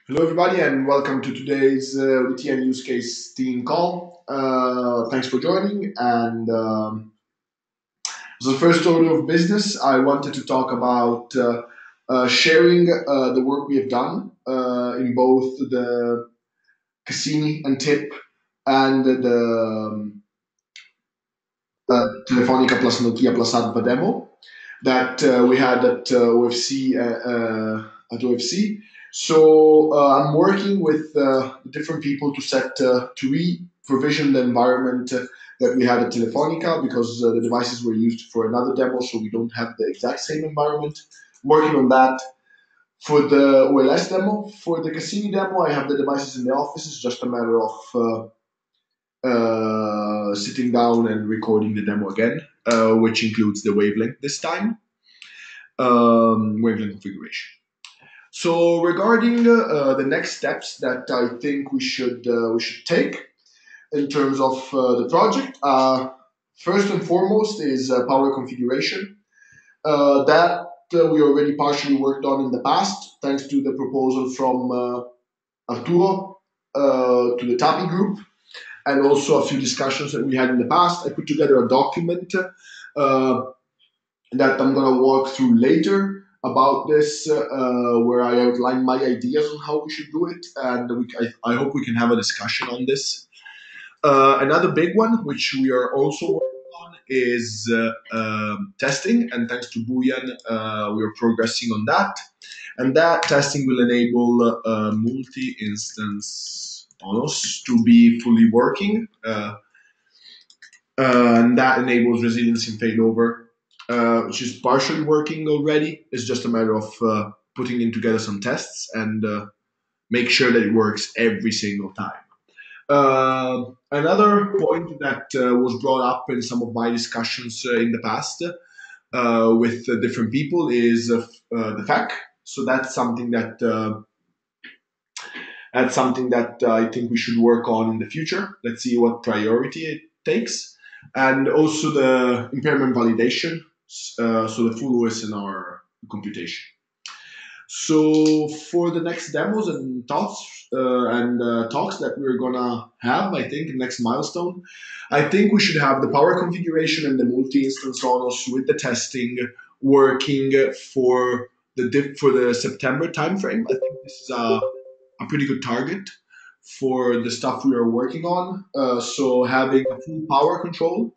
Hello, everybody, and welcome to today's ODTN use case team call. Thanks for joining. And as a first order of business, I wanted to talk about sharing the work we have done in both the Cassini and TIP and the Telefonica plus Nokia plus Adva demo that we had at OFC. So I'm working with different people to re-provision the environment that we had at Telefonica because the devices were used for another demo, so we don't have the exact same environment. Working on that for the OLS demo. For the Cassini demo, I have the devices in the office. It's just a matter of sitting down and recording the demo again, which includes the wavelength this time, wavelength configuration. So regarding the next steps that I think we should take in terms of the project, first and foremost is power configuration. That we already partially worked on in the past, thanks to the proposal from Arturo to the TAPI group, and also a few discussions that we had in the past. I put together a document that I'm going to walk through later about this, where I outline my ideas on how we should do it, and I hope we can have a discussion on this. Another big one, which we are also working on, is testing, and thanks to Buyan, we are progressing on that. And that testing will enable multi-instance ONOS to be fully working, and that enables resilience in failover, which is partially working already. It's just a matter of putting in together some tests and make sure that it works every single time. Another point that was brought up in some of my discussions in the past with different people is the FAC. So that's something that I think we should work on in the future. Let's see what priority it takes, and also the impairment validation. So the full OSNR computation. So for the next demos and talks that we're gonna have, I think next milestone, I think we should have the power configuration and the multi-instance ONOS with the testing working for the September timeframe. I think this is a pretty good target for the stuff we are working on. So having full power control,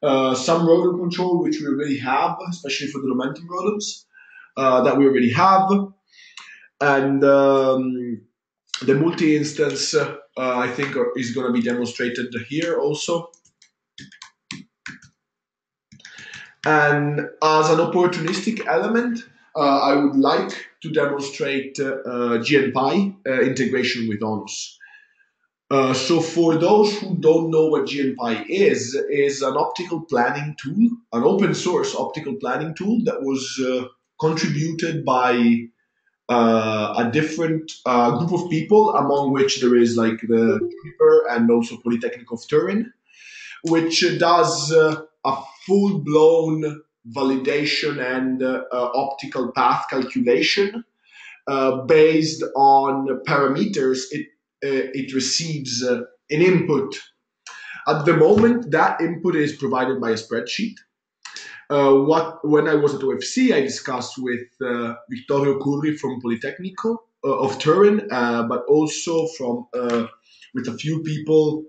some ROADM control, which we already have, especially for the momentum ROADMs that we already have, and the multi-instance I think is going to be demonstrated here also. And as an opportunistic element, I would like to demonstrate GNPy integration with ONOS. So for those who don't know what GNPy is an optical planning tool, an open source optical planning tool that was contributed by a different group of people, among which there is like the Juniper and also Polytechnic of Turin, which does a full-blown validation and optical path calculation based on parameters it receives an input. At the moment, that input is provided by a spreadsheet. When I was at OFC, I discussed with Vittorio Curri from Politecnico of Turin, but also with a few people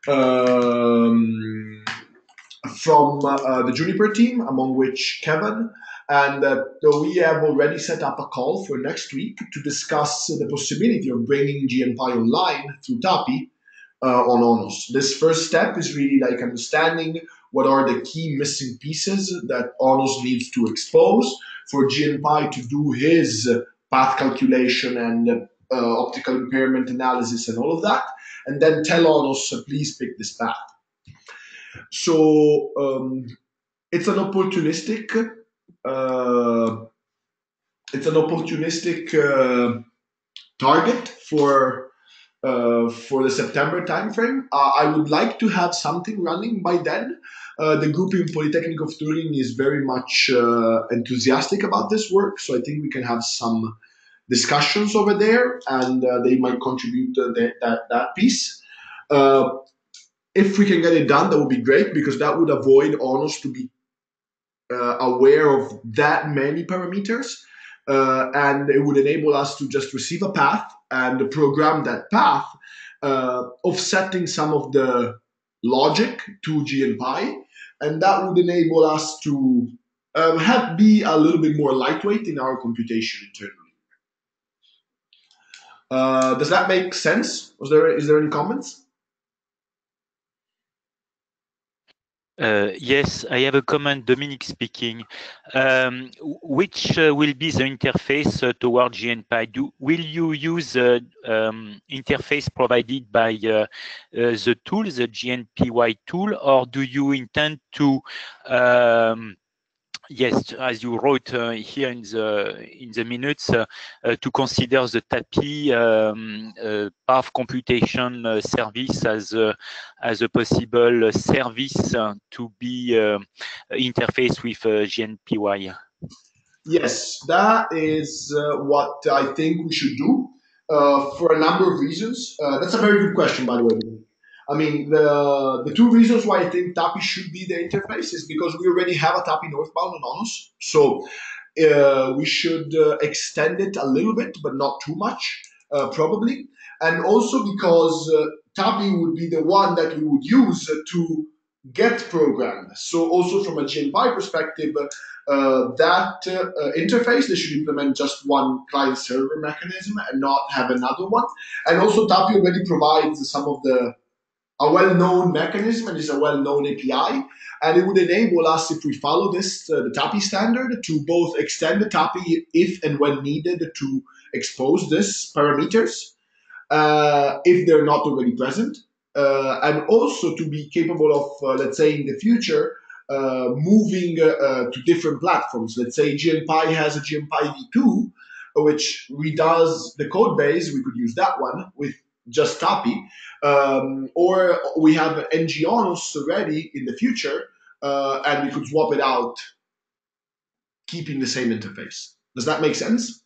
from the Juniper team, among which Kevin. And we have already set up a call for next week to discuss the possibility of bringing GNPy online through TAPI on ONOS. This first step is really like understanding what are the key missing pieces that ONOS needs to expose for GNPy to do his path calculation and optical impairment analysis and all of that, and then tell ONOS, please pick this path. So it's an opportunistic target for the September timeframe. I would like to have something running by then. The group in Polytechnic of Turin is very much enthusiastic about this work, so I think we can have some discussions over there, and they might contribute that piece. Uh, if we can get it done, that would be great because that would avoid ONOS to be aware of that many parameters, and it would enable us to just receive a path and program that path, offsetting some of the logic to GNPy, and that would enable us to be a little bit more lightweight in our computation internally. Does that make sense? Is there any comments? Yes, I have a comment, Dominic speaking. Which will be the interface toward GNPy? Will you use the interface provided by the tool, the GNPy tool, or do you intend to yes, as you wrote here in the minutes, to consider the TAPI path computation service as a possible service to be interfaced with GNPy. Yes, that is what I think we should do for a number of reasons. That's a very good question, by the way. I mean, the two reasons why I think TAPI should be the interface is because we already have a TAPI northbound on ONOS. So we should extend it a little bit, but not too much, probably. And also because TAPI would be the one that we would use to get programmed. So also from a GNPy perspective, that interface, they should implement just one client server mechanism and not have another one. And also TAPI already provides some of a well-known mechanism and is a well-known API. And it would enable us, if we follow this, the TAPI standard, to both extend the TAPI if and when needed to expose these parameters, if they're not already present, and also to be capable of, let's say, in the future, moving to different platforms. Let's say GNPy has a GNPy v2, which redoes the code base. We could use that one with just TAPI, or we have NGONOS already in the future, and we could swap it out, keeping the same interface. Does that make sense?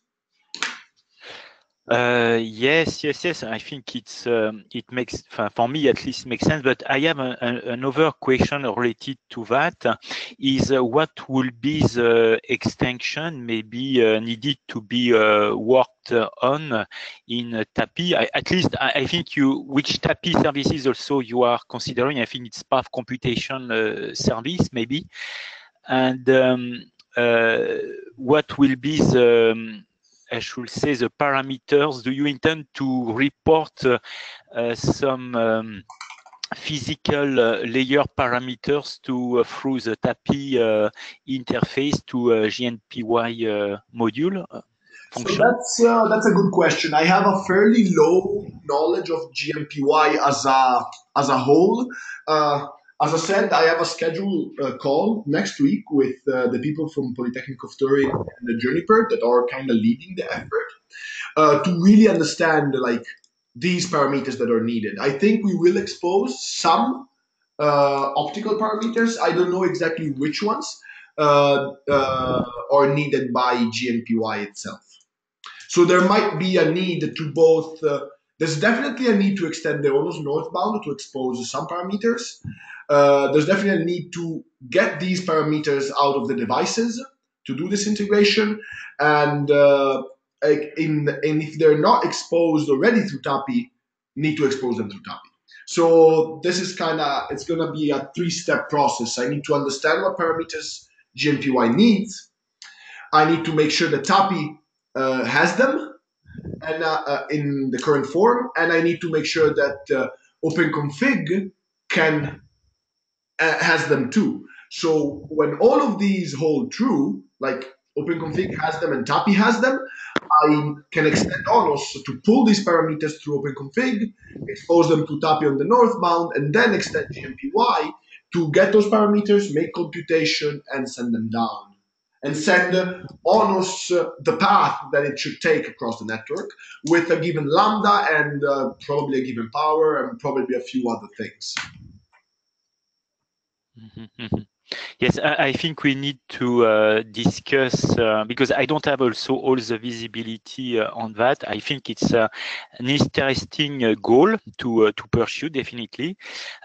Yes. I think it makes, for me at least, makes sense. But I have another question related to that. Is what will be the extension maybe needed to be worked on in TAPI? At least I think which TAPI services also you are considering? I think it's path computation service maybe, and what will be the I should say the parameters. Do you intend to report some physical layer parameters to through the TAPI interface to GNPy module function? So that's a good question. I have a fairly low knowledge of GMPY as a whole. As I said, I have a scheduled call next week with the people from Polytechnic of Turin and the Juniper that are kind of leading the effort to really understand like these parameters that are needed. I think we will expose some optical parameters. I don't know exactly which ones are needed by GNPY itself. So there might be a need to both. There's definitely a need to extend the ONOS northbound to expose some parameters. There's definitely a need to get these parameters out of the devices to do this integration, and if they're not exposed already through TAPI, need to expose them through TAPI. So this is it's going to be a three-step process. I need to understand what parameters GNPY needs. I need to make sure that TAPI has them and in the current form, and I need to make sure that OpenConfig can has them too. So when all of these hold true, like OpenConfig has them and TAPI has them, I can extend ONOS to pull these parameters through OpenConfig, expose them to TAPI on the northbound, and then extend GMPY to get those parameters, make computation, and send them down. And send ONOS the path that it should take across the network with a given lambda and probably a given power and probably a few other things. Yes, I think we need to discuss because I don't have also all the visibility on that. I think it's an interesting goal to pursue, definitely.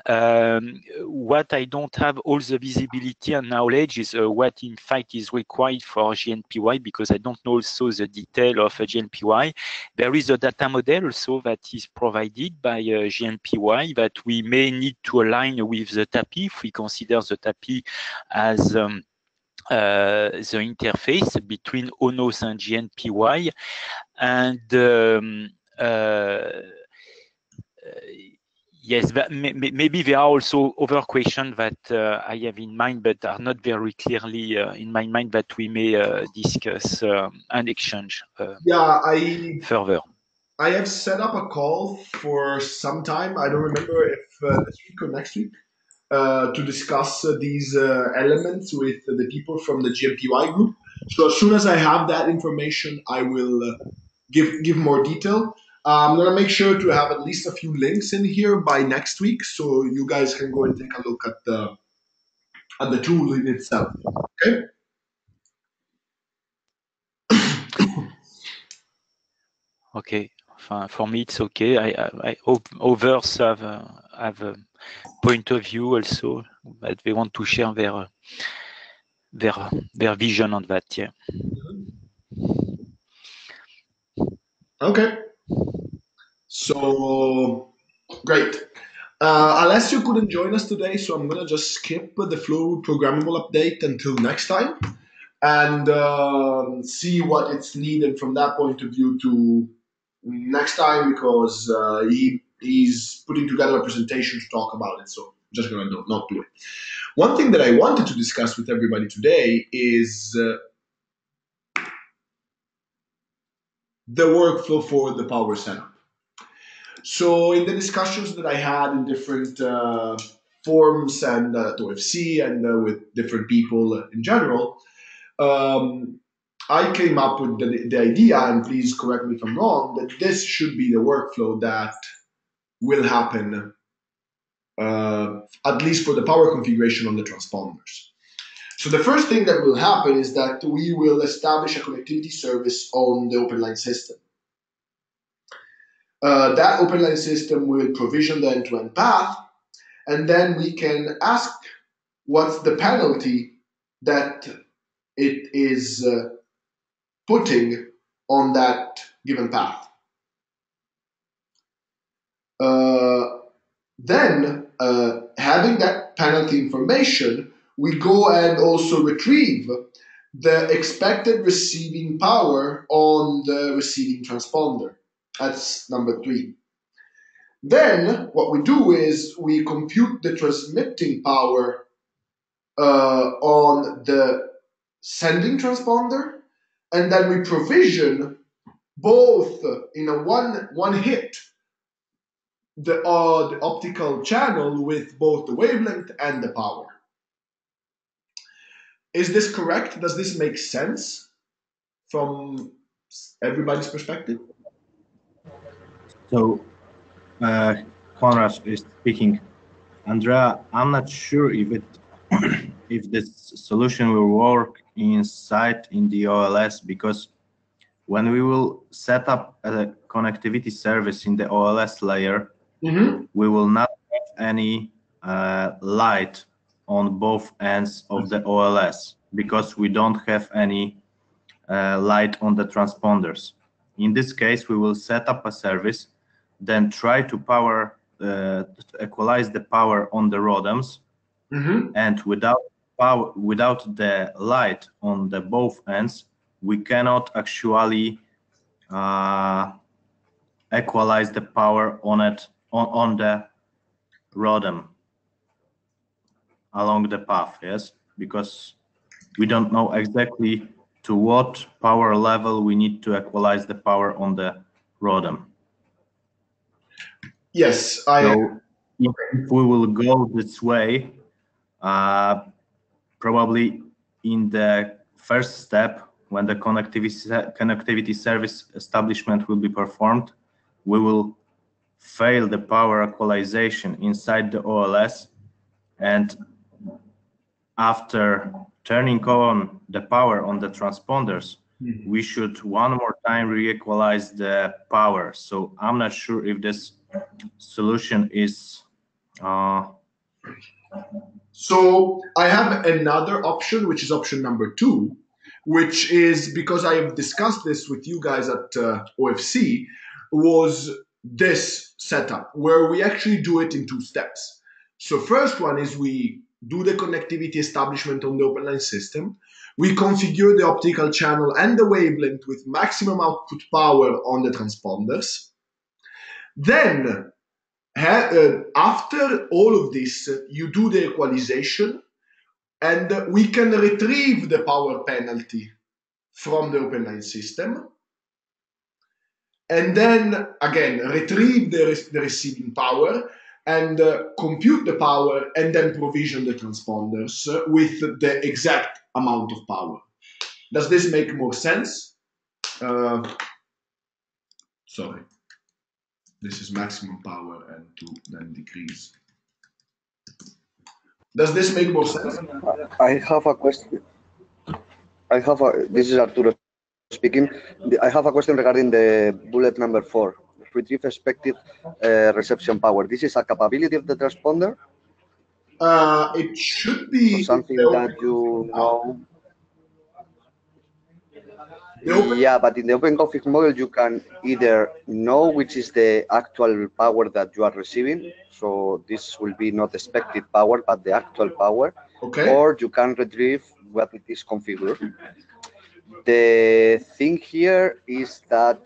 What I don't have all the visibility and knowledge is what in fact is required for GNPY, because I don't know also the detail of GNPY. There is a data model also that is provided by GNPY that we may need to align with the TAPI if we consider the TAPI as the interface between ONOS and GNPY. And yes, but maybe there are also other questions that I have in mind, but are not very clearly in my mind, that we may discuss and exchange further. I have set up a call for some time. I don't remember if this week or next week to discuss these elements with the people from the GMPY group. So as soon as I have that information, I will give more detail. I'm gonna make sure to have at least a few links in here by next week, so you guys can go and take a look at the tool in itself. Okay. Okay. For me, it's okay. I hope others have a point of view also, that they want to share their vision on that. Yeah. Okay. So great. Alessio couldn't join us today, so I'm gonna just skip the Flow programmable update until next time, and see what it's needed from that point of view to next time, because he's putting together a presentation to talk about it. So I'm just gonna not do it. One thing that I wanted to discuss with everybody today is the workflow for the power setup. So in the discussions that I had in different forums and at OFC and with different people in general, I came up with the idea, and please correct me if I'm wrong, that this should be the workflow that will happen, at least for the power configuration on the transponders. So the first thing that will happen is that we will establish a connectivity service on the OpenLine system. That OpenLine system will provision the end-to-end path, and then we can ask what's the penalty that it is putting on that given path. Then, having that penalty information, we go and also retrieve the expected receiving power on the receiving transponder. That's number 3. Then what we do is we compute the transmitting power on the sending transponder, and then we provision both in a one hit the optical channel with both the wavelength and the power. Is this correct? Does this make sense from everybody's perspective? So, Conrad is speaking. Andrea, I'm not sure if if this solution will work inside in the OLS, because when we will set up a connectivity service in the OLS layer, we will not have any light on both ends of the OLS, because we don't have any light on the transponders. In this case, we will set up a service, then try to power, to equalize the power on the ROADMs, and without the light on the both ends, we cannot actually equalize the power on the ROADM along the path. Yes, because we don't know exactly to what power level we need to equalize the power on the ROADM. Yes, so if we will go this way, probably in the first step, when the connectivity service establishment will be performed, we will fail the power equalization inside the OLS, and after turning on the power on the transponders, we should one more time re-equalize the power. So I'm not sure if this solution is. So I have another option, which is option number 2, which is, because I have discussed this with you guys at OFC, was this setup where we actually do it in 2 steps. So first one is we do the connectivity establishment on the open line system. We configure the optical channel and the wavelength with maximum output power on the transponders. Then, after all of this, you do the equalization, and we can retrieve the power penalty from the open line system. And then, again, retrieve the receiving power and compute the power, and then provision the transponders with the exact amount of power. Does this make more sense? Sorry. This is maximum power and to then decrease. Does this make more sense? I have a question. This is Arturo speaking. I have a question regarding the bullet number 4, retrieve expected reception power. This is a capability of the transponder? It should be or something that you know. Yeah, but in the open config model, you can either know which is the actual power that you are receiving. So this will be not expected power, but the actual power. Okay. Or you can retrieve what it is configured. The thing here is that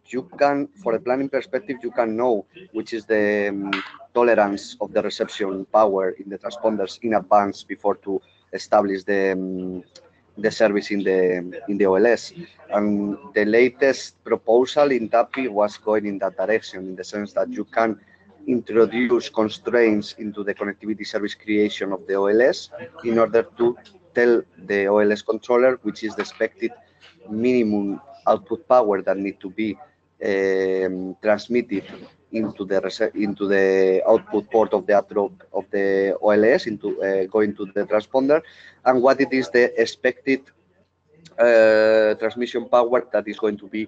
you can, for a planning perspective, you can know which is the tolerance of the reception power in the transponders in advance before to establish the service in the OLS. And the latest proposal in TAPI was going in that direction, in the sense that you can introduce constraints into the connectivity service creation of the OLS in order to tell the OLS controller which is the expected minimum output power that need to be transmitted into the output port of the OLS into going to the transponder, and what it is the expected transmission power that is going to be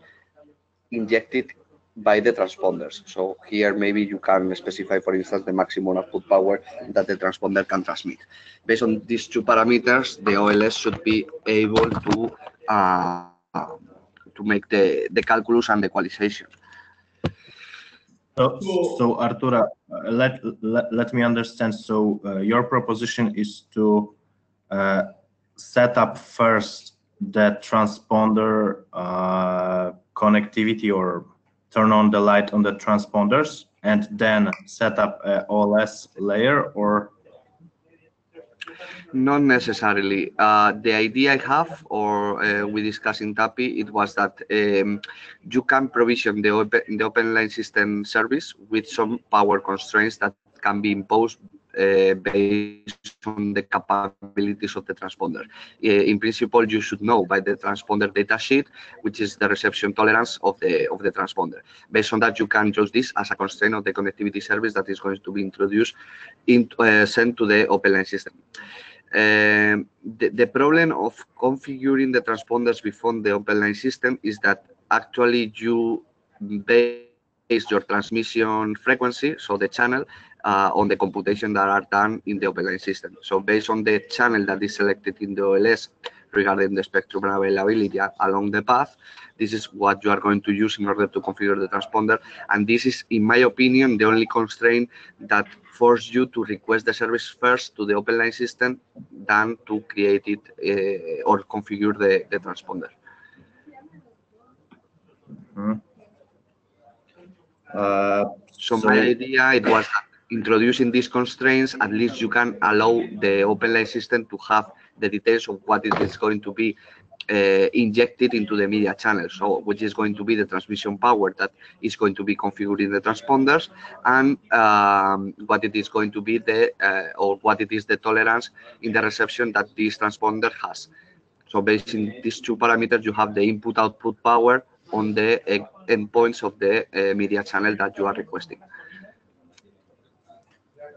injected by the transponders. So here maybe you can specify, for instance, the maximum output power that the transponder can transmit. Based on these two parameters, the OLS should be able to make the calculus and the equalization. So Arturo, let me understand. So your proposition is to set up first the transponder connectivity, or turn on the light on the transponders, and then set up a OLS layer, or? Not necessarily. The idea I have, or we discussed in TAPI, it was that you can provision the open line system service with some power constraints that can be imposed based on the capabilities of the transponder. In principle, you should know by the transponder datasheet which is the reception tolerance of the transponder. Based on that, you can use this as a constraint of the connectivity service that is going to be introduced sent to the open line system. The problem of configuring the transponders before the open line system is that actually you base your transmission frequency, so the channel, on the computation that are done in the open line system. So based on the channel that is selected in the OLS regarding the spectrum availability along the path, this is what you are going to use in order to configure the transponder. And this is, in my opinion, the only constraint that forces you to request the service first to the open line system than to create it or configure the transponder. Mm-hmm. So my idea, it was introducing these constraints, at least you can allow the open line system to have the details of what it is going to be injected into the media channel, so which is going to be the transmission power that is going to be configured in the transponders, and what it is going to be or what it is the tolerance in the reception that this transponder has. So based on these two parameters, you have the input-output power on the endpoints of the media channel that you are requesting.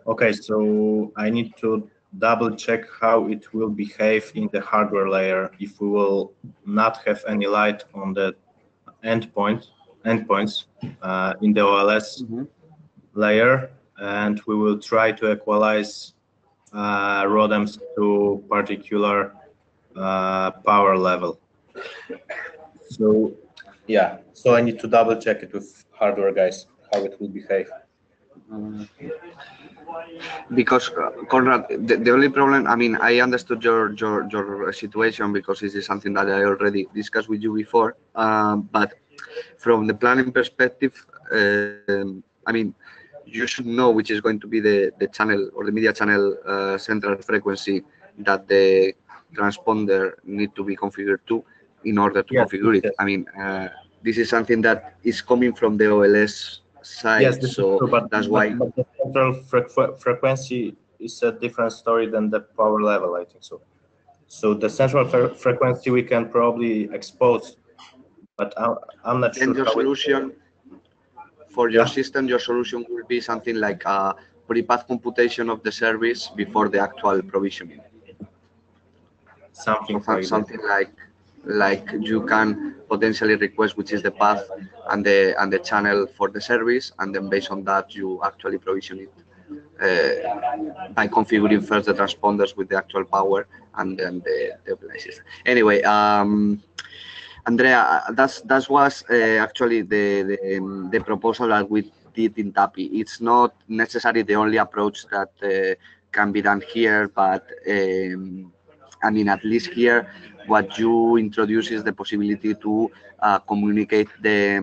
Okay, so I need to double check how it will behave in the hardware layer if we will not have any light on the endpoints in the OLS layer, and we will try to equalize ROADMs to particular power level. So yeah, so I need to double check it with hardware guys how it will behave. Because Conrad, the only problem, I mean, I understood your situation because this is something that I already discussed with you before. But from the planning perspective, I mean, you should know which is going to be the channel or the media channel central frequency that the transponder need to be configured to in order to configure it. I mean, this is something that is coming from the OLS side, yes, this so is true, but, that's why. But the central frequency is a different story than the power level, I think so. So the central frequency we can probably expose, but I'm not Then sure your how solution for your system, your solution will be something like a pre-path computation of the service before the actual provisioning. Something So something like you can potentially request which is the path and the channel for the service, and then based on that you actually provision it by configuring first the transponders with the actual power and then the operating system. Anyway, Andrea, that was actually the proposal that we did in TAPI. It's not necessarily the only approach that can be done here, but I mean, at least here, what you introduce is the possibility to communicate the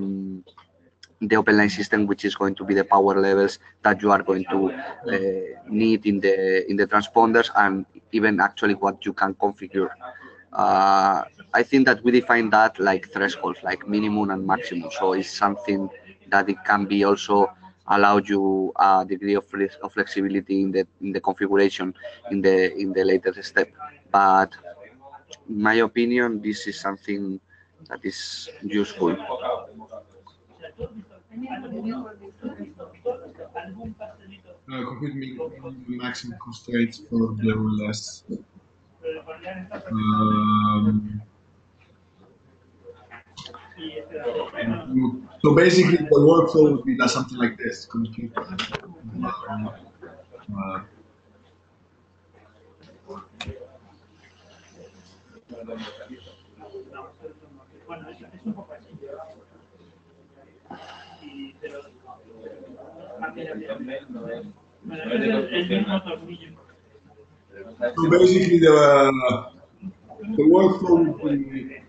open line system, which is going to be the power levels that you are going to need in the transponders, and even actually what you can configure. I think that we define that like thresholds, like minimum and maximum. So it's something that it can be also allow you a degree of flexibility in the configuration in the latest step. But in my opinion, this is something that is useful. Compute maximum constraints for the OLS. So basically, the workflow would be something like this: compute. So basically, the workflow would be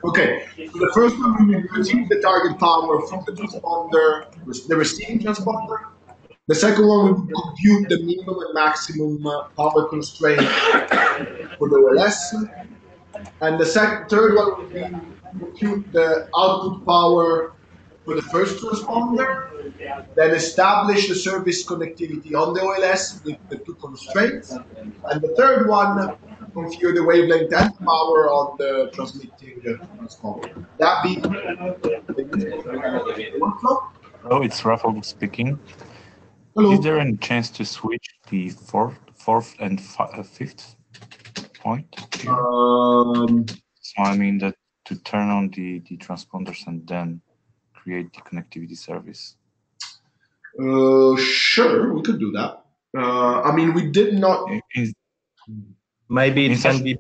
okay. So the first one, we will retrieve the target power from the transponder, the receiving transponder. The second one, we will compute the minimum and maximum power constraint for the OLS. And the third one would be compute the output power for the first transponder, then establish the service connectivity on the OLS with the two constraints. And the third one, configure the wavelength and power on the transmitting transponder. That be the workflow. Hello, it's Rafael speaking. Hello. Is there any chance to switch the fourth and fifth point here? So I mean that to turn on the transponders and then create the connectivity service. Sure, we could do that. I mean, we did not. maybe it can be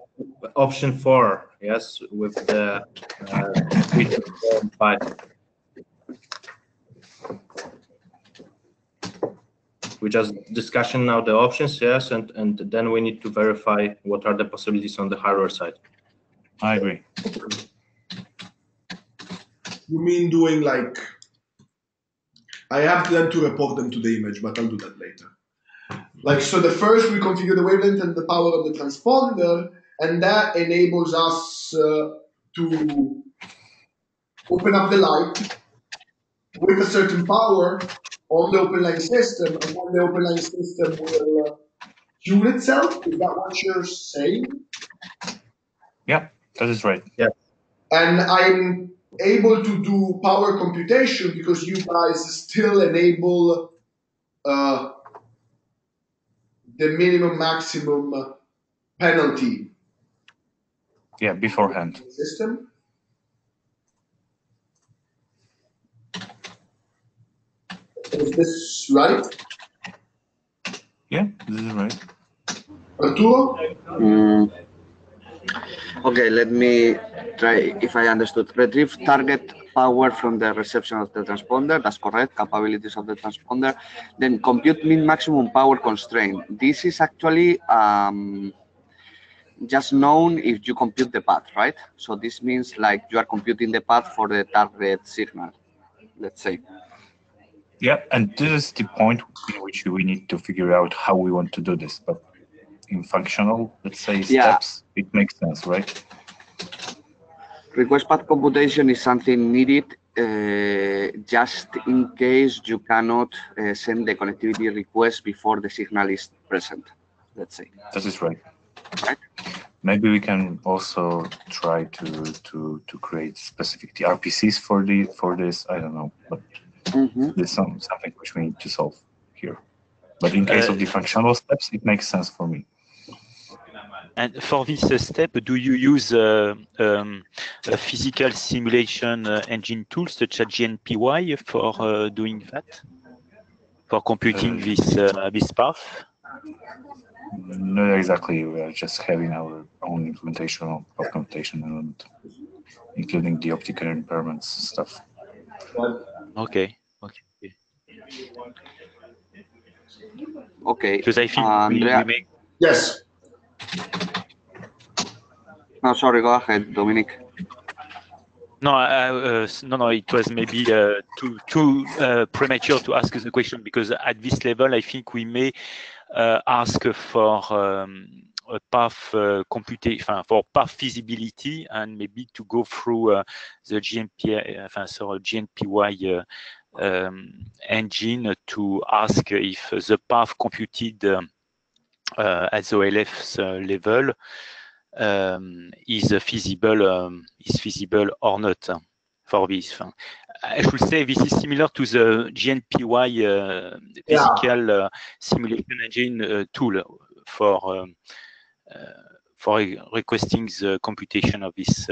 option 4, yes, with the switch of 4 and 5. We just discussion now the options, yes, and then we need to verify what are the possibilities on the hardware side. I agree. You mean doing like, I have then to report them to the image, but I'll do that later. Like, so the first we configure the wavelength and the power of the transponder, and that enables us to open up the light with a certain power on the open line system, and then the open line system will tune itself. Is that what you're saying? Yeah, that is right. Yeah. And I'm able to do power computation because you guys still enable the minimum maximum penalty. Yeah, beforehand. System. Is this right? Yeah, this is right. Arturo? Okay, let me try if I understood. Retrieve target power from the reception of the transponder. That's correct. Capabilities of the transponder. Then compute min maximum power constraint. This is actually just known if you compute the path, right? So this means like you are computing the path for the target signal, let's say. Yeah, and this is the point in which we need to figure out how we want to do this. But in functional, let's say, steps, it makes sense, right? Request path computation is something needed just in case you cannot send the connectivity request before the signal is present, let's say. That is right. Right? Maybe we can also try to create specific RPCs for this. I don't know, but there's something which we need to solve here. But in case of the functional steps, it makes sense for me. And for this step, do you use a physical simulation engine tool such as GNPY for doing that? For computing this path? Not exactly. We are just having our own implementation of computation and including the optical impairments stuff. Okay. Okay. Because I think we make. Yes. No, sorry. Go ahead, Dominic. No, no. It was maybe too premature to ask the question, because at this level, I think we may ask for a path computation, for path feasibility, and maybe to go through the GNPY engine to ask if the path computed at the OLF's level is feasible or not for this. I should say this is similar to the GNPY physical simulation engine tool for requesting the computation of this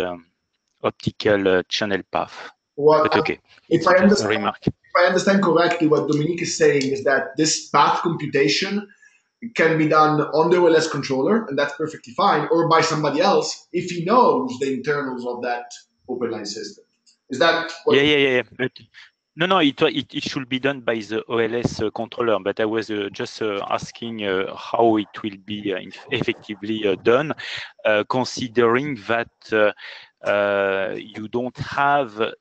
optical channel path. But okay, if I understand correctly, what Dominique is saying is that this path computation can be done on the OLS controller, and that's perfectly fine, or by somebody else if he knows the internals of that open line system. Is that what? Yeah. But no, it should be done by the OLS controller. But I was just asking how it will be effectively done, considering that you don't have the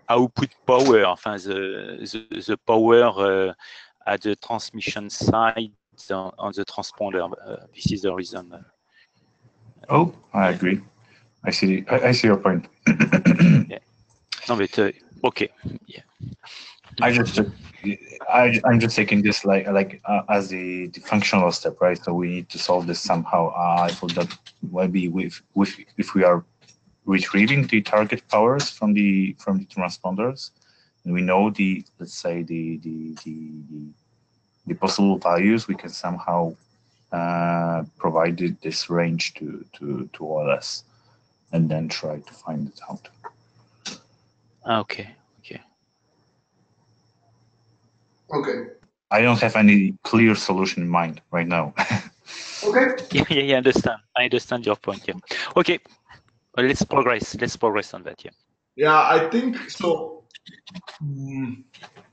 output power, the power at the transmission side on the transponder. This is the reason. Oh, I agree. I see your point. Yeah. No, but okay. Yeah. I'm just taking this like as the functional step, right? So we need to solve this somehow. I thought that maybe if we are retrieving the target powers from the transponders, and we know let's say the possible values, we can somehow provide this range to OLS, and then try to find it out. Okay. I don't have any clear solution in mind right now. Okay. Yeah, I understand your point. Yeah. Okay. Well, let's progress on that. Yeah. Yeah, I think so.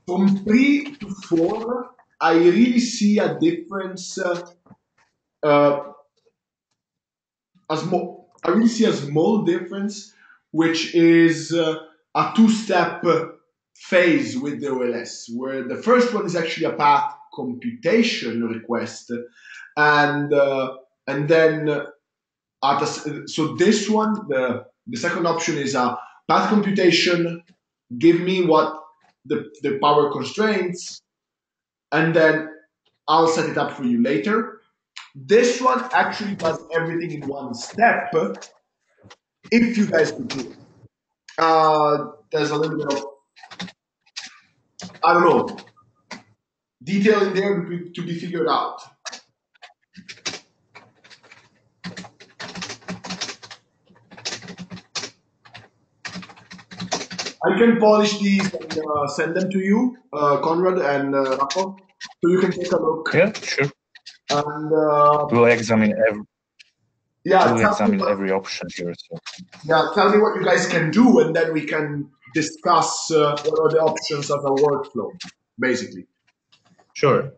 From 3 to 4, I really see a difference. I really see a small difference, which is a two-step phase with the OLS, where the first one is actually a path computation request, and then so this one, the second option is a path computation, give me what the power constraints, and then I'll set it up for you later. This one actually does everything in one step. If you guys could do it. There's a little bit of, I don't know, detail in there to be figured out. I can polish these and send them to you, Conrad and Rafa, so you can take a look. Yeah, sure. And we'll examine examine every option here. So. Yeah, tell me what you guys can do, and then we can discuss what are the options of the workflow, basically. Sure.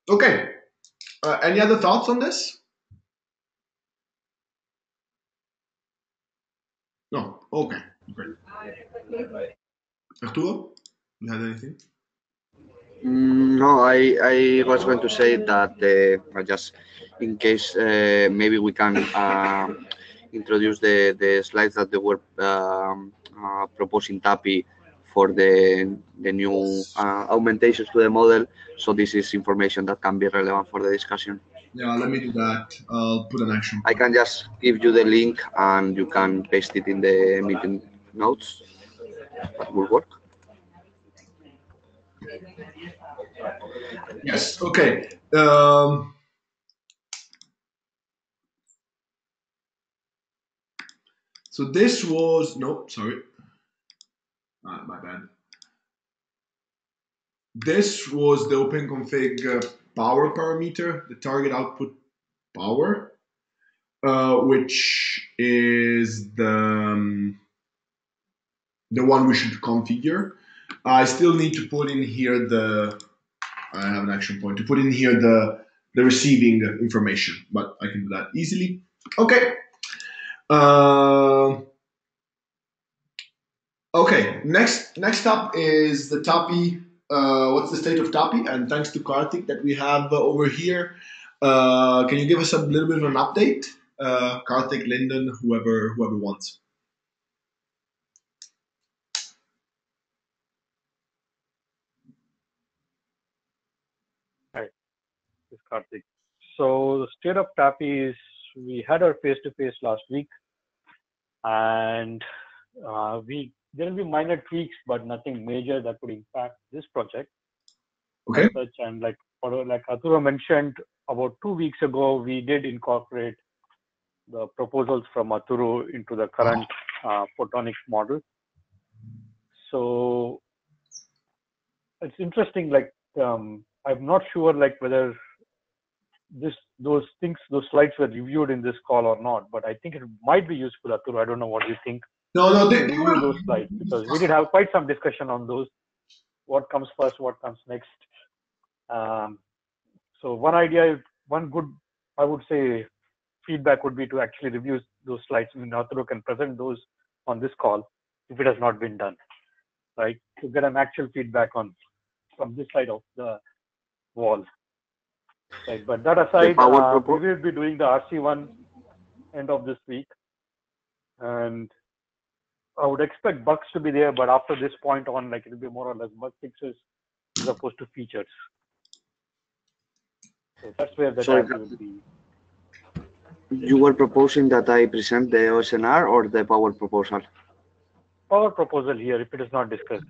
Okay. Any other thoughts on this? No. Okay. Great. Arturo, you had anything? No, I was going to say that just in case maybe we can introduce the slides that they were proposing TAPI for the new augmentations to the model. So this is information that can be relevant for the discussion. Yeah, let me do that. I'll put an action. I can just give you the link and you can paste it in the meeting notes. That will work. Yes. Okay. So this was sorry. My bad. This was the OpenConfig power parameter, the target output power, which is the one we should configure. I still need to put in here I have an action point to put in here the receiving information, but I can do that easily. Okay. Okay. Next up is the TAPI. What's the state of TAPI? And thanks to Karthik that we have over here. Can you give us a little bit of an update? Karthik, Lyndon, whoever wants. Hi, this is Karthik. So the state of TAPI is we had our face-to-face last week, and there will be minor tweaks, but nothing major that would impact this project. Okay. And like Arturo mentioned, about 2 weeks ago, we did incorporate the proposals from Arturo into the current photonics model. So it's interesting. I'm not sure whether those slides were reviewed in this call or not, but I think it might be useful, Arturo. I don't know what you think. No, they review those slides, because we did have quite some discussion on those. What comes first? What comes next? So one good, I would say, feedback would be to actually review those slides. Arturo can present those on this call if it has not been done, right? To get an actual feedback from this side of the wall. Right. But that aside, we will be doing the RC1 end of this week, and I would expect bugs to be there, but after this point on, it will be more or less bug fixes as opposed to features. So that's where the TAPI will be. You were proposing that I present the OSNR or the power proposal? Power proposal here, if it is not discussed.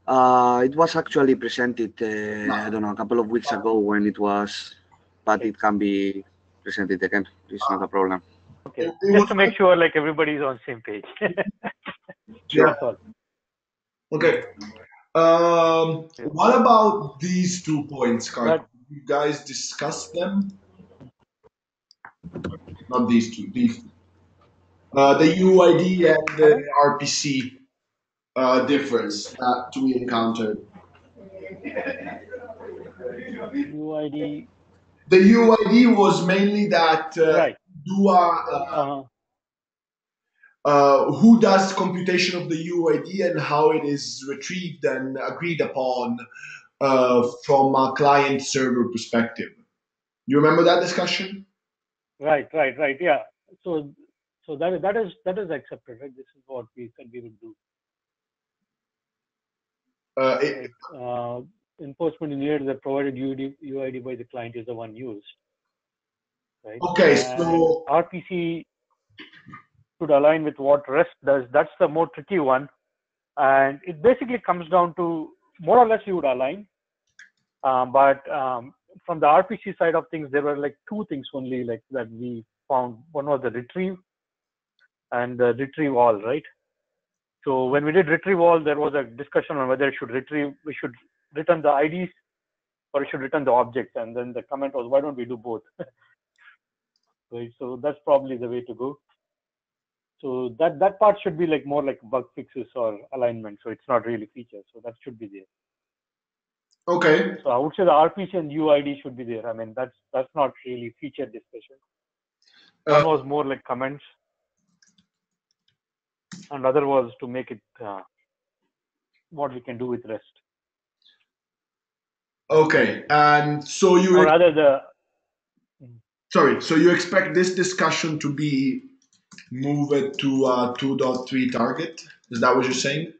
It was actually presented, I don't know, a couple of weeks ago when it was, but it can be presented again. It's not a problem. Okay, just to make sure everybody is on the same page. Sure. Okay. What about these 2 points, Carl? You guys discuss them? Not these two. These two. The UID and the RPC difference that we encountered. UID. The UID was mainly that right. who does computation of the UID and how it is retrieved and agreed upon from a client-server perspective. You remember that discussion? Right. Yeah. So that is accepted, right? This is what we said we would do. Enforcement engineer that provided UID by the client is the one used, right? Okay, and so RPC should align with what REST does. That's the more tricky one, and it basically comes down to more or less you would align, but from the RPC side of things, there were like two things only like that we found. One was the retrieve and the retrieve all, right? So when we did retrieve all, there was a discussion on whether we should return the IDs or we should return the objects. And then the comment was, why don't we do both? Right. So that's probably the way to go. So that part should be like more like bug fixes or alignment. So it's not really features. So that should be there. okay. So I would say the RPC and UID should be there. I mean, that's not really feature discussion. One was more like comments, and other was to make it what we can do with REST. Okay, and so you or rather the sorry, so you expect this discussion to be moved to 2.3 target? Is that what you're saying?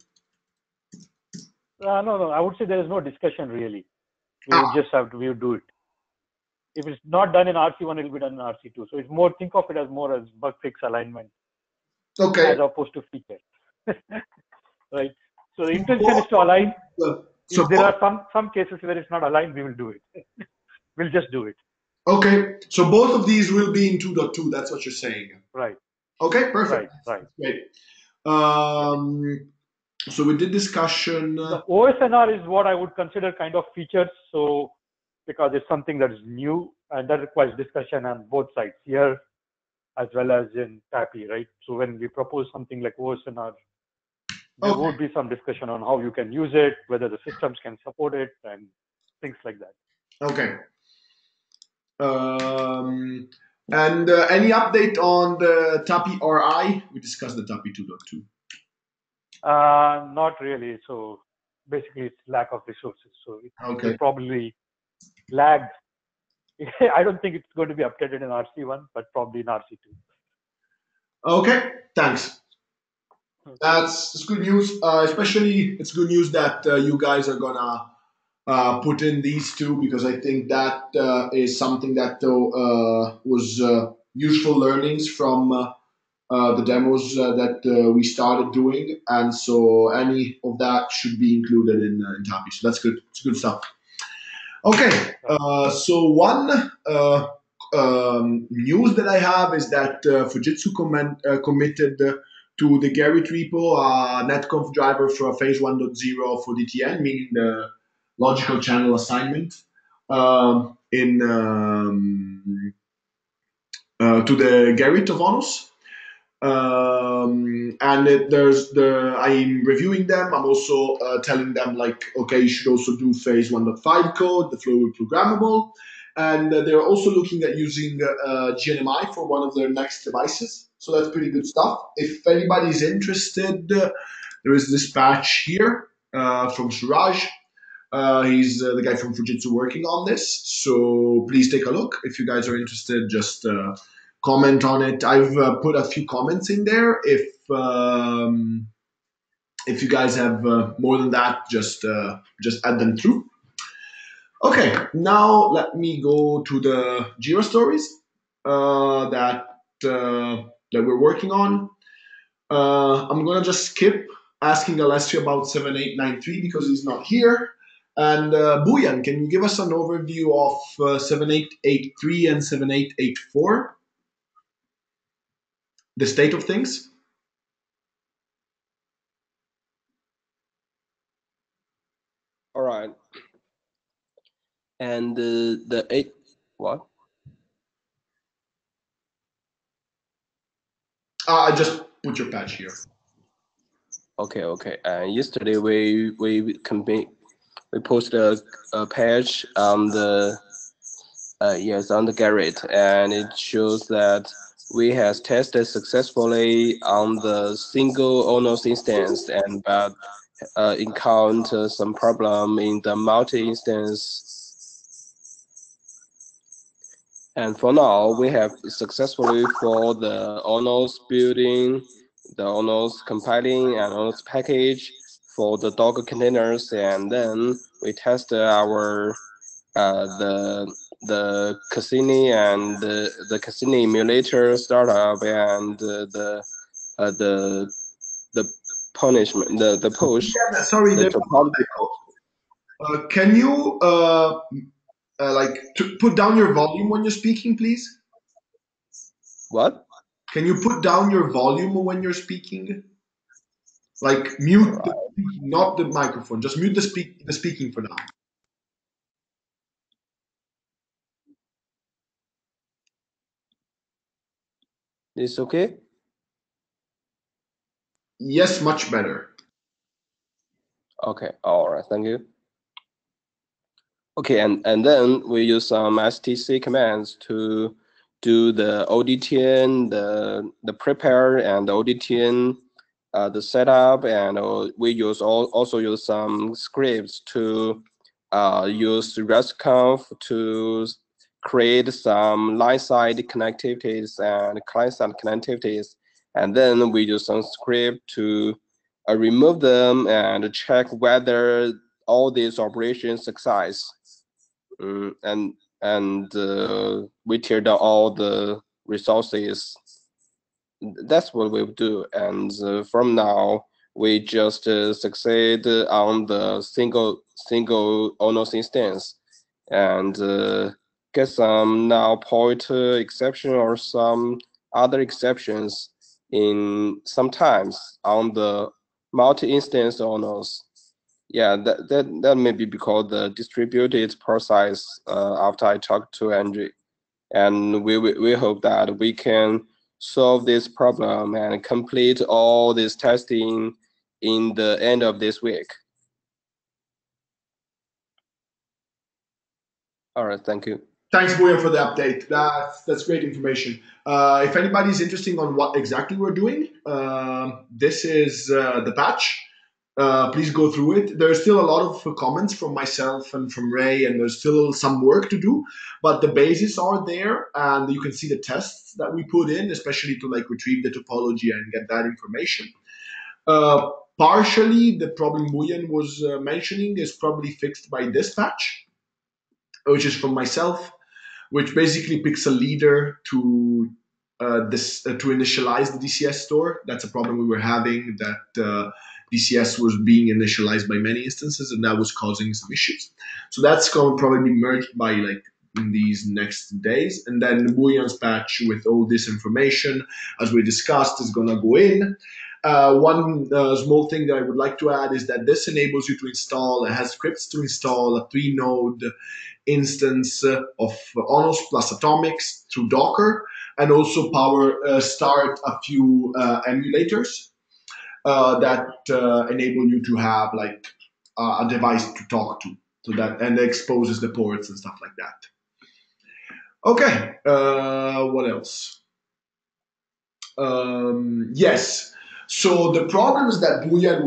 no, I would say there is no discussion really. We would just have to we would do it. If it's not done in RC1, it will be done in RC2. So it's more, think of it as more as bug fix alignment, okay, as opposed to feature. Right. So the intention is to align. So if there are some cases where it's not aligned, we will do it. We'll just do it. Okay, so both of these will be in 2.2. That's what you're saying. Right. Okay, perfect. Right. Great. So we did discussion. The OSNR is what I would consider kind of features. So because it's something that is new and that requires discussion on both sides here as well as in TAPI, right? So when we propose something like OSNR, there would be some discussion on how you can use it, whether the systems can support it, and things like that. Okay. And any update on the TAPI RI? We discussed the TAPI 2.2. Not really. So basically, it's lack of resources. So it Okay. probably lagged. I don't think it's going to be updated in RC1, but probably in RC2. Okay, thanks. That's good news. Especially, it's good news that you guys are gonna put in these two, because I think that is something that was useful learnings from the demos that we started doing, and so any of that should be included in TAPI. So that's good. It's good stuff. Okay, so one news that I have is that Fujitsu committed to the Gerrit repo netconf driver for phase 1.0 for ODTN, meaning the logical channel assignment to the Gerrit of ONOS. And I'm reviewing them. I'm also telling them like, okay, you should also do phase 1.5 code, the flow will programmable. And they're also looking at using GNMI for one of their next devices. So that's pretty good stuff. If anybody's interested, there is this patch here from Suraj. He's the guy from Fujitsu working on this. So please take a look. If you guys are interested, just comment on it. I've put a few comments in there. If you guys have more than that, just add them through. Okay, now let me go to the Jira stories that we're working on. I'm gonna just skip asking Alessio about 7893 because he's not here. And Buyan, can you give us an overview of 7883 and 7884? The state of things? All right. And the 8, what? I just put your patch here. Okay. Yesterday we posted a patch on the on the Gerrit, and it shows that we has tested successfully on the single ONOS instance, and but encounter some problem in the multi-instance And for now, we have successfully for the ONOS building, the ONOS compiling and ONOS package for the Docker containers, and then we test our the Cassini and the Cassini emulator startup and the punishment the push Yeah, sorry, the there was topology. can you put down your volume when you're speaking, please? What? Can you put down your volume when you're speaking? Like mute the speaking, not the microphone. Just mute the speaking for now. It's okay. Yes, much better. Okay. All right. Thank you. Okay, and then we use some STC commands to do the ODTN, the prepare and the ODTN, the setup, and we also use some scripts to use RESTconf to create some line-side connectivities and client-side connectivities, and then we use some script to remove them and check whether all these operations success. And we tear down all the resources. That's what we do. And from now, we just succeed on the single ONOS instance and get some null pointer exception or some other exceptions in sometimes on the multi-instance ONOS. Yeah, that may be because the distributed process after I talked to Andrew. And we hope that we can solve this problem and complete all this testing in the end of this week. All right, thank you. Thanks, Boyan, for the update. That's great information. If anybody's interested on what exactly we're doing, this is the patch. Please go through it. There's still a lot of comments from myself and from Ray, and there's still some work to do, but the bases are there, and you can see the tests that we put in, especially to like retrieve the topology and get that information. Partially, the problem Boyan was mentioning is probably fixed by this patch, which is from myself, which basically picks a leader to to initialize the DCS store. That's a problem we were having, that DCS was being initialized by many instances, and that was causing some issues. So that's going to probably be merged by like in these next days, and then Boyan's patch with all this information, as we discussed, is going to go in. One small thing that I would like to add is that this enables you to install, it has scripts to install a 3-node instance of ONOS plus Atomics through Docker, and also start a few emulators that enable you to have like a device to talk to, so that, and it exposes the ports and stuff like that. Okay, what else? Yes. So the problems that Boyan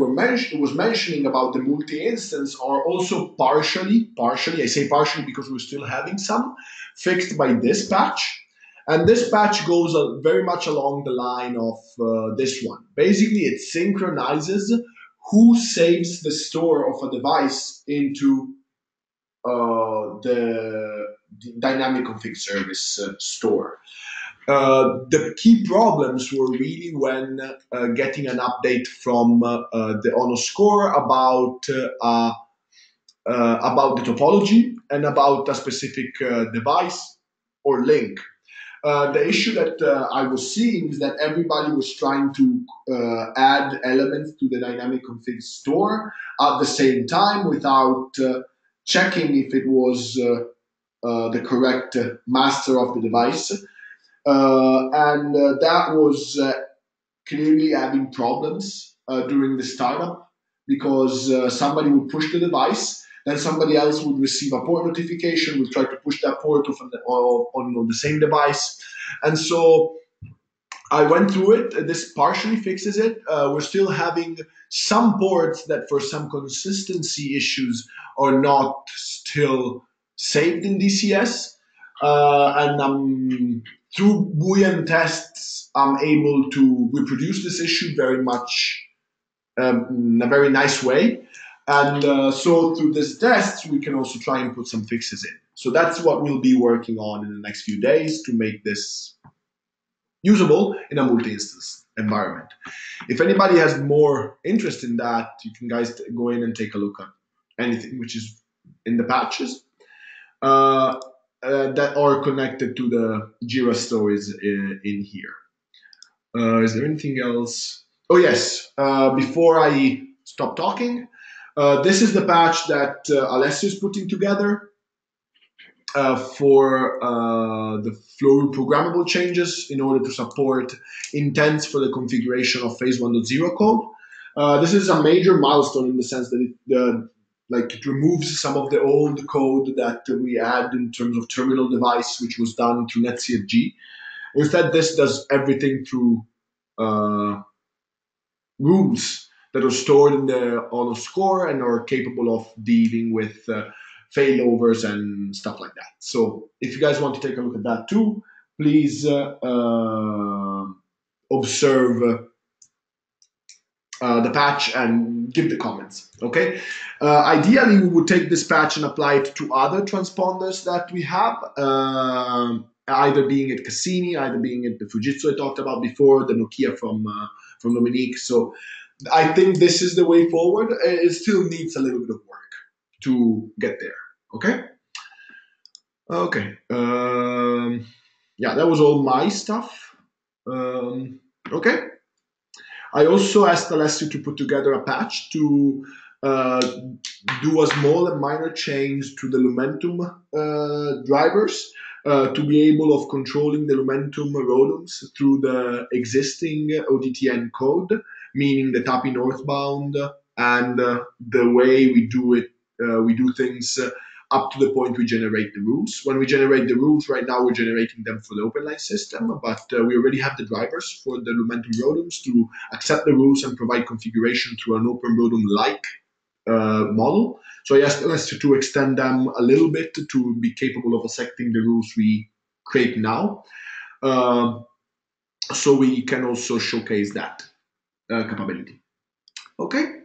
was mentioning about the multi-instance are also partially, I say partially because we're still having some, fixed by this patch. And this patch goes very much along the line of this one. Basically, it synchronizes who saves the store of a device into the dynamic config service store. The key problems were really when getting an update from the ONOS core about the topology and about a specific device or link. The issue that I was seeing is that everybody was trying to add elements to the dynamic config store at the same time without checking if it was the correct master of the device. And that was clearly having problems during the startup, because somebody would push the device, then somebody else would receive a port notification, would try to push that port on the same device. And so I went through it. This partially fixes it. We're still having some ports that for some consistency issues are not still saved in DCS. and through Boolean tests, I'm able to reproduce this issue very much in a very nice way. And so through this test, we can also try and put some fixes in. So that's what we'll be working on in the next few days to make this usable in a multi-instance environment. If anybody has more interest in that, you can guys go in and take a look at anything which is in the patches that are connected to the Jira stories in here. Is there anything else? Oh yes, before I stop talking, this is the patch that Alessio is putting together for the flow programmable changes in order to support intents for the configuration of phase 1.0 code. This is a major milestone in the sense that it removes some of the old code that we had in terms of terminal device, which was done through netcfg. Instead, this does everything through rules that are stored in the ONOS core and are capable of dealing with failovers and stuff like that. So if you guys want to take a look at that too, please observe the patch and give the comments, okay? Ideally, we would take this patch and apply it to other transponders that we have, either being it Cassini, either being it the Fujitsu I talked about before, the Nokia from Dominique. So I think this is the way forward. It still needs a little bit of work to get there, okay? Okay, yeah, that was all my stuff. Okay. I also asked Alessio to put together a patch to do a small and minor change to the Lumentum drivers to be able of controlling the Lumentum ROADMs through the existing ODTN code, meaning the TAPI northbound and the way we do it. We do things up to the point we generate the rules. When we generate the rules, right now we're generating them for the OpenLine system, but we already have the drivers for the Lumentum ROADMs to accept the rules and provide configuration through an Open ROADM-like model. So I asked Alessio to extend them a little bit to be capable of accepting the rules we create now. So we can also showcase that capability. Okay.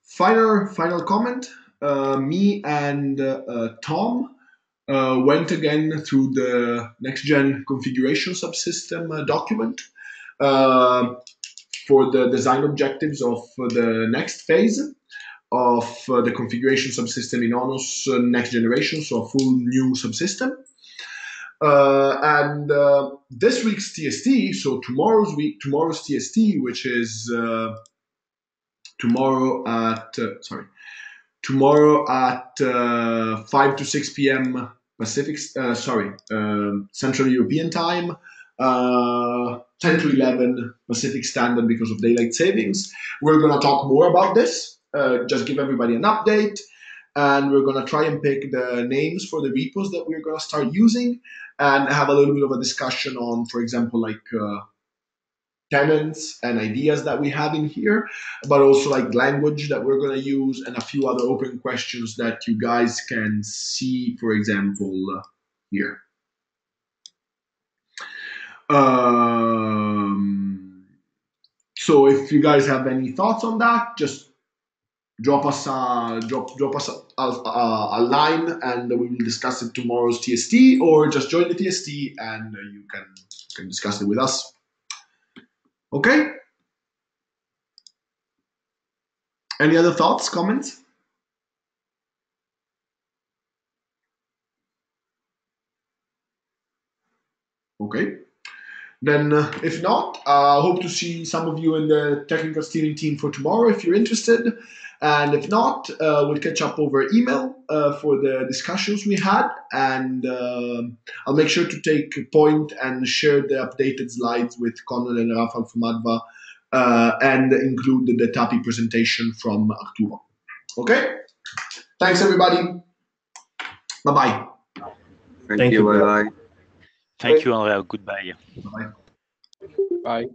Final comment. Me and Tom went again through the next-gen configuration subsystem document for the design objectives of the next phase of the configuration subsystem in ONOS next generation, so a full new subsystem. And this week's TST, so tomorrow's TST, which is tomorrow at 5 to 6 p.m. Pacific, Central European time, 10 to 11 Pacific Standard because of daylight savings. We're going to talk more about this, just give everybody an update, and we're going to try and pick the names for the repos that we're going to start using and have a little bit of a discussion on, for example, like tenants and ideas that we have in here, but also like language that we're going to use and a few other open questions that you guys can see, for example, here. So if you guys have any thoughts on that, just drop us a line and we will discuss it tomorrow's TST, or just join the TST and you can discuss it with us. Okay. Any other thoughts, comments? Okay. Then if not, I hope to see some of you in the technical steering team for tomorrow if you're interested. And if not, we'll catch up over email for the discussions we had. And I'll make sure to take point and share the updated slides with Conrad and Rafael from Adva and include the TAPI presentation from Arturo. Okay? Thanks, everybody. Bye-bye. Thank you. Bye-bye. Thank you, Andrea. Goodbye. Bye. Bye.